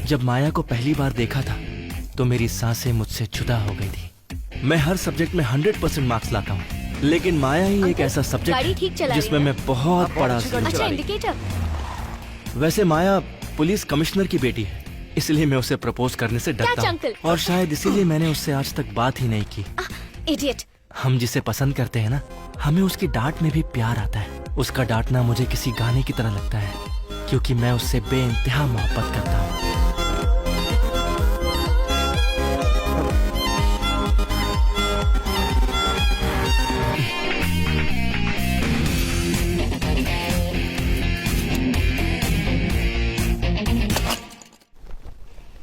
जब माया को पहली बार देखा था तो मेरी सांसें मुझसे जुदा हो गई थी। मैं हर सब्जेक्ट में 100% मार्क्स लाता हूँ, लेकिन माया ही एक ऐसा सब्जेक्ट है जिसमें मैं बहुत बड़ा अच्छा इंडिकेटर। वैसे माया पुलिस कमिश्नर की बेटी है, इसलिए मैं उसे प्रपोज करने से डरता हूँ और शायद इसीलिए मैंने उससे आज तक बात ही नहीं की। इडियट। हम जिसे पसंद करते हैं ना, हमें उसकी डांट में भी प्यार आता है। उसका डांटना मुझे किसी गाने की तरह लगता है, क्योंकि मैं उससे बेइंतहा मोहब्बत करता हूँ।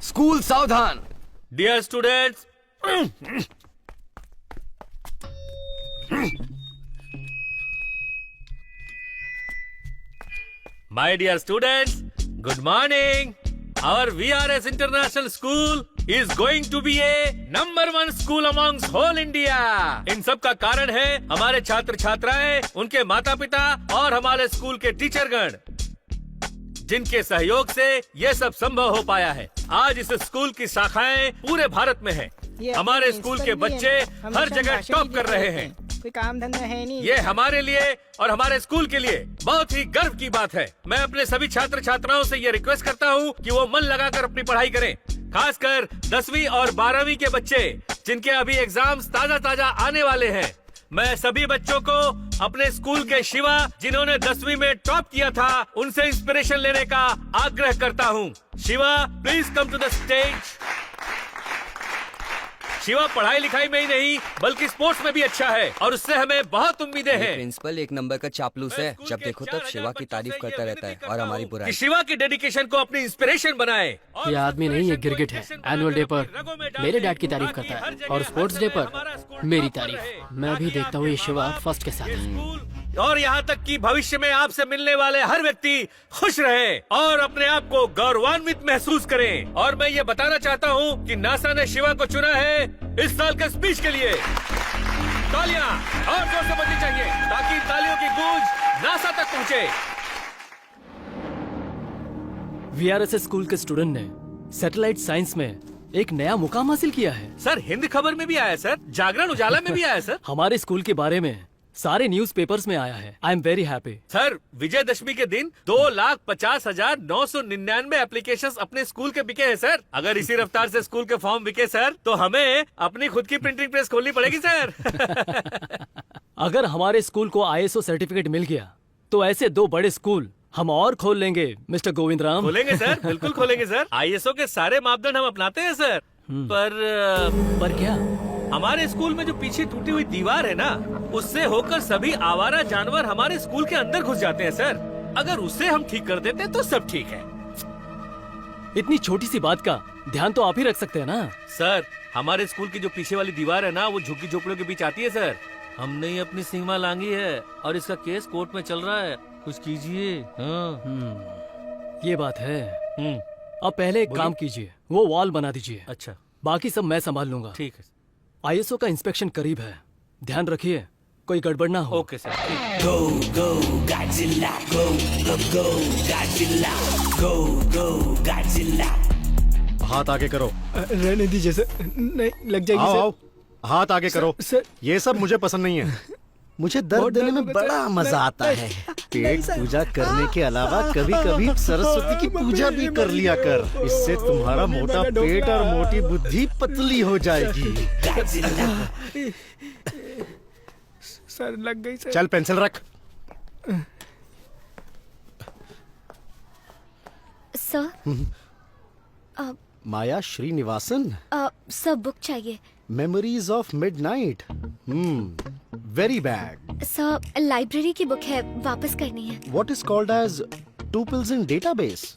स्कूल सावधान। Dear students, my dear students, good morning. Our VRS International School is going to be a #1 school amongst whole India. इन सब का कारण है हमारे छात्र छात्राएं, उनके माता पिता और हमारे स्कूल के टीचरगण, जिनके सहयोग से ये सब संभव हो पाया है। आज इस स्कूल की शाखाएं पूरे भारत में हैं। हमारे स्कूल के बच्चे हर जगह टॉप कर रहे हैं। कोई काम धंधा है नहीं। ये हमारे लिए और हमारे स्कूल के लिए बहुत ही गर्व की बात है। मैं अपने सभी छात्र छात्राओं से ये रिक्वेस्ट करता हूँ कि वो मन लगाकर अपनी पढ़ाई करें, खासकर 10वीं और 12वीं के बच्चे, जिनके अभी एग्जाम्स ताजा ताजा आने वाले हैं। मैं सभी बच्चों को अपने स्कूल के शिवा, जिन्होंने 10वीं में टॉप किया था, उनसे इंस्पिरेशन लेने का आग्रह करता हूँ। Shiva, please come to the stage. Shiva पढ़ाई लिखाई में ही नहीं बल्कि स्पोर्ट्स में भी अच्छा है और उससे हमें बहुत उम्मीदें हैं। प्रिंसिपल एक नंबर का चापलूस है, जब देखो तब शिवा की तारीफ करता रहता है और हमारी बुराई। कि शिवा की डेडिकेशन को अपनी इंस्पिरेशन बनाए। ये आदमी नहीं, ये गिरगिट है। एनुअल डे पर मेरे डैड की तारीफ करता है और स्पोर्ट्स डे पर मेरी तारीफ। मैं भी देखता हूँ ये शिवा फर्स्ट के साथ। और यहाँ तक कि भविष्य में आपसे मिलने वाले हर व्यक्ति खुश रहे और अपने आप को गौरवान्वित महसूस करें। और मैं ये बताना चाहता हूँ कि नासा ने शिवा को चुना है इस साल के स्पीच के लिए। तालियां और जोर से बजनी चाहिए ताकि तालियों की गूंज नासा तक पहुँचे। VRS स्कूल के स्टूडेंट ने सैटेलाइट साइंस में एक नया मुकाम हासिल किया है। सर, हिंद खबर में भी आया सर, जागरण उजाला में भी आया सर। हमारे स्कूल के बारे में सारे न्यूज़पेपर्स में आया है। I am very happy. Sir, Vijayadashami के दिन 2,50,999 एप्लीकेशंस अपने स्कूल के बिके हैं सर। अगर इसी रफ्तार से स्कूल के फॉर्म बिके सर, तो हमें अपनी खुद की प्रिंटिंग प्रेस खोलनी पड़ेगी सर। अगर हमारे स्कूल को ISO सर्टिफिकेट मिल गया तो ऐसे 2 बड़े स्कूल हम और खोल लेंगे मिस्टर गोविंद राम। खोलेंगे सर, बिल्कुल खोलेंगे सर। ISO के सारे मापदंड हम अपनाते हैं सर। पर क्या? हमारे स्कूल में जो पीछे टूटी हुई दीवार है ना, उससे होकर सभी आवारा जानवर हमारे स्कूल के अंदर घुस जाते हैं सर। अगर उसे हम ठीक कर देते तो सब ठीक है। इतनी छोटी सी बात का ध्यान तो आप ही रख सकते हैं ना। सर, हमारे स्कूल की जो पीछे वाली दीवार है ना, वो झुग्गी झोपड़ियों के बीच आती है सर। हमने ही अपनी सीमा लांगी है और इसका केस कोर्ट में चल रहा है। कुछ कीजिए। ये बात है। अब पहले एक काम कीजिए, वो वॉल बना दीजिए। अच्छा, बाकी सब मैं संभाल लूंगा। ठीक है। ISO का इंस्पेक्शन करीब है, ध्यान रखिए कोई गड़बड़ ना हो। Okay sir. Go, go, Godzilla, go, go, go, Godzilla, go, go, Godzilla. हाथ आगे करो। रहने दीजिए सर, नहीं लग जाएगी आओ, सर। आओ, हाथ आगे करो। सर, ये सब मुझे पसंद नहीं है। मुझे दर्द देने में बड़ा मजा आता है। पेट पूजा करने के अलावा कभी कभी सरस्वती की पूजा भी कर लिया कर। इससे तुम्हारा मोटा पेट और मोटी बुद्धि पतली हो जाएगी। सर लग गई सर। चल पेंसिल रख। Sir, Maya Srinivasan, sir book चाहिए। Memories of midnight. Very bad. Sir, library की बुक है, वापस करनी है। What is called as tuples in database.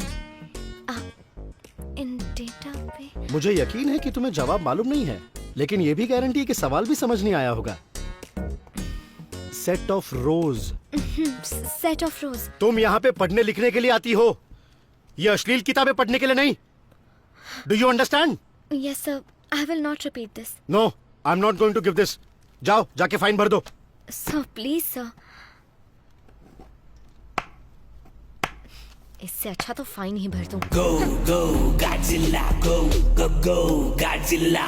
In database. मुझे यकीन है कि तुम्हें जवाब मालूम नहीं है, लेकिन ये भी गारंटी है कि सवाल भी समझ नहीं आया होगा। Set of rose. Set of रोज। तुम यहाँ पे पढ़ने लिखने के लिए आती हो, ये अश्लील किताबें पढ़ने के लिए नहीं। Do you understand? Yes sir, I will not repeat this. No, I am not going to give this. जाओ, जाके फाइन भर दो। Sir please sir. इससे अच्छा तो फाइन ही भर दूं। Go, go, Godzilla, go, go, go, Godzilla.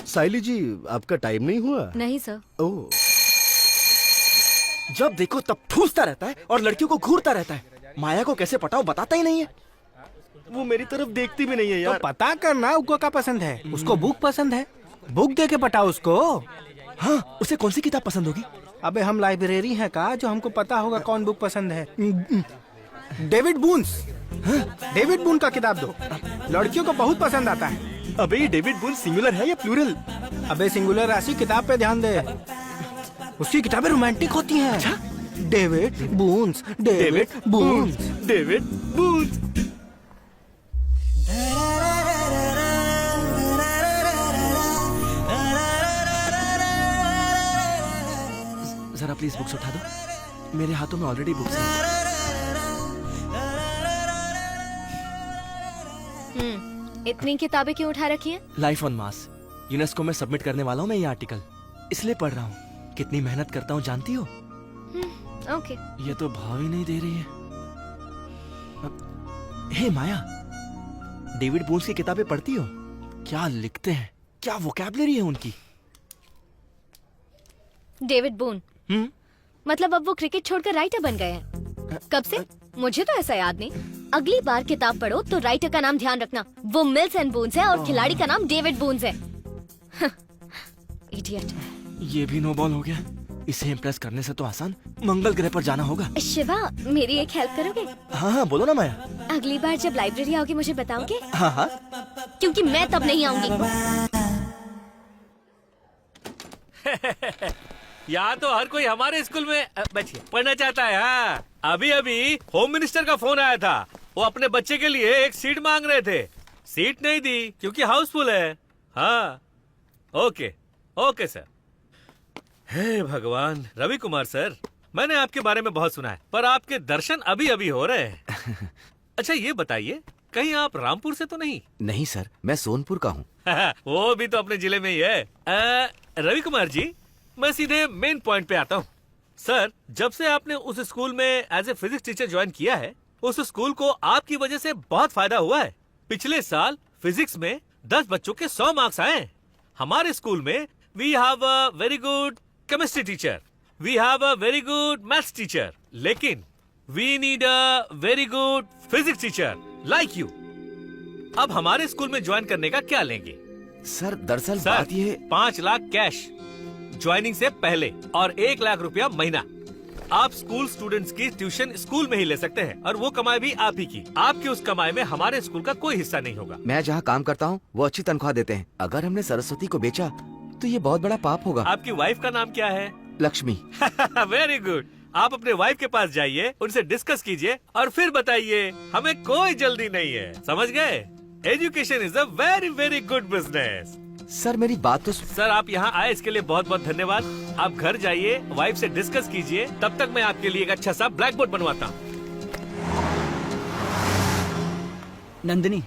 साइली जी, आपका टाइम नहीं हुआ? नहीं सर। ओह, जब देखो तब ठूसता रहता है और लड़कियों को घूरता रहता है। माया को कैसे पटाओ बताता ही नहीं है। वो मेरी तरफ देखती भी नहीं है तो यार। पता करना उसको क्या पसंद है। उसको बुक पसंद है, बुक दे के पटाओ उसको। हाँ, उसे कौन सी किताब पसंद होगी? अबे हम लाइब्रेरी हैं का, जो हमको पता होगा कौन बुक पसंद है। David Boons. डेविड बून का किताब दो, लड़कियों को बहुत पसंद आता है। अबे ये डेविड बून सिंगुलर है या प्लूरल? अबे सिंगुलर राशि किताब पे ध्यान दे, उसकी किताबें रोमांटिक होती हैं। अच्छा? David Boons, David Boons. David Boons. जरा प्लीज बुक्स उठा दो, मेरे हाथों में ऑलरेडी बुक्स हैं। इतनी किताबें क्यों उठा रखी हैं? लाइफ ऑन मार्स यूनेस्को में सबमिट करने वाला हूँ मैं ये आर्टिकल, इसलिए पढ़ रहा हूँ। कितनी मेहनत करता हूँ जानती हो? ओके। ये तो भाव ही नहीं दे रही है। हे माया, डेविड बून्स की किताबें पढ़ती हो? क्या लिखते हैं, क्या वोकैबुलरी है उनकी। डेविड बून मतलब अब वो क्रिकेट छोड़कर राइटर बन गए हैं। कब से? मुझे तो ऐसा याद नहीं। अगली बार किताब पढ़ो तो राइटर का नाम ध्यान रखना, वो मिल्स एंड बून्स है और खिलाड़ी का नाम डेविड बून्स है। इडियट। ये भी नो बॉल हो गया। इसे इम्प्रेस करने से तो आसान मंगल ग्रह पर जाना होगा। शिवा, मेरी एक हेल्प करोगे? हाँ हाँ बोलो ना माया। अगली बार जब लाइब्रेरी आओगे मुझे बताओगे? हाँ हाँ। क्योंकि मैं तब नहीं आऊंगी। यहाँ तो हर कोई हमारे स्कूल में बच्चे पढ़ना चाहता है। हाँ, अभी अभी होम मिनिस्टर का फोन आया था। वो अपने बच्चे के लिए एक सीट मांग रहे थे, सीट नहीं दी क्योंकि हाउसफुल है। हाँ, ओके ओके सर। हे भगवान, रवि कुमार सर, मैंने आपके बारे में बहुत सुना है, पर आपके दर्शन अभी अभी हो रहे हैं। अच्छा ये बताइए, कहीं आप रामपुर से तो नहीं? नहीं सर, मैं सोनपुर का हूँ। वो भी तो अपने जिले में ही है। रवि कुमार जी, मैं सीधे मेन पॉइंट पे आता हूँ। सर, जब से आपने उस स्कूल में as a physics teacher join किया है, उस स्कूल को आपकी वजह से बहुत फायदा हुआ है। पिछले साल फिजिक्स में 10 बच्चों के 100 मार्क्स आए। हमारे स्कूल में we have a very good chemistry teacher, we have a very good maths teacher, लेकिन we need a very good physics teacher like you. अब हमारे स्कूल में ज्वाइन करने का क्या लेंगे? सर दरअसल सर, बात ये 5 लाख कैश ज्वाइनिंग से पहले और 1 लाख रुपया महीना। आप स्कूल स्टूडेंट्स की ट्यूशन स्कूल में ही ले सकते हैं और वो कमाई भी आप ही की। आपकी उस कमाई में हमारे स्कूल का कोई हिस्सा नहीं होगा। मैं जहाँ काम करता हूँ वो अच्छी तनख्वाह देते हैं। अगर हमने सरस्वती को बेचा तो ये बहुत बड़ा पाप होगा। आपकी वाइफ का नाम क्या है? लक्ष्मी। Very good. आप अपने वाइफ के पास जाइए, उनसे डिस्कस कीजिए और फिर बताइए। हमें कोई जल्दी नहीं है, समझ गए? Education is a very very good business. Sir मेरी बात तो सर, आप यहाँ आए इसके लिए बहुत बहुत धन्यवाद। आप घर जाइए, वाइफ से डिस्कस कीजिए, तब तक मैं आपके लिए एक अच्छा सा ब्लैक बोर्ड बनवाता हूँ। नंदिनी,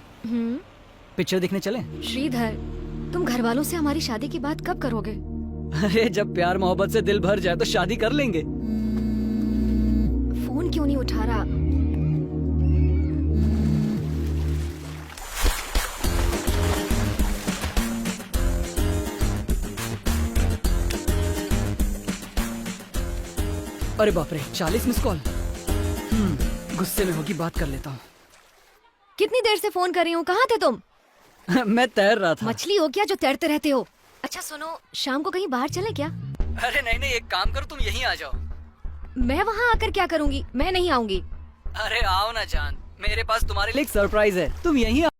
पिक्चर देखने चले? श्रीधर, तुम घर वालों से हमारी शादी की बात कब करोगे? अरे जब प्यार मोहब्बत से दिल भर जाए तो शादी कर लेंगे। फोन क्यों नहीं उठा रहा? अरे बाप रे, 40 मिस कॉल। गुस्से में होगी, बात कर लेता हूँ। कितनी देर से फोन कर रही हूँ, कहाँ थे तुम? मैं तैर रहा था। मछली हो क्या जो तैरते रहते हो? अच्छा सुनो, शाम को कहीं बाहर चले क्या? अरे नहीं नहीं, एक काम करो, तुम यहीं आ जाओ। मैं वहाँ आकर क्या करूँगी? मैं नहीं आऊंगी। अरे आओ ना जान, मेरे पास तुम्हारे लिए एक सरप्राइज है, तुम यहीं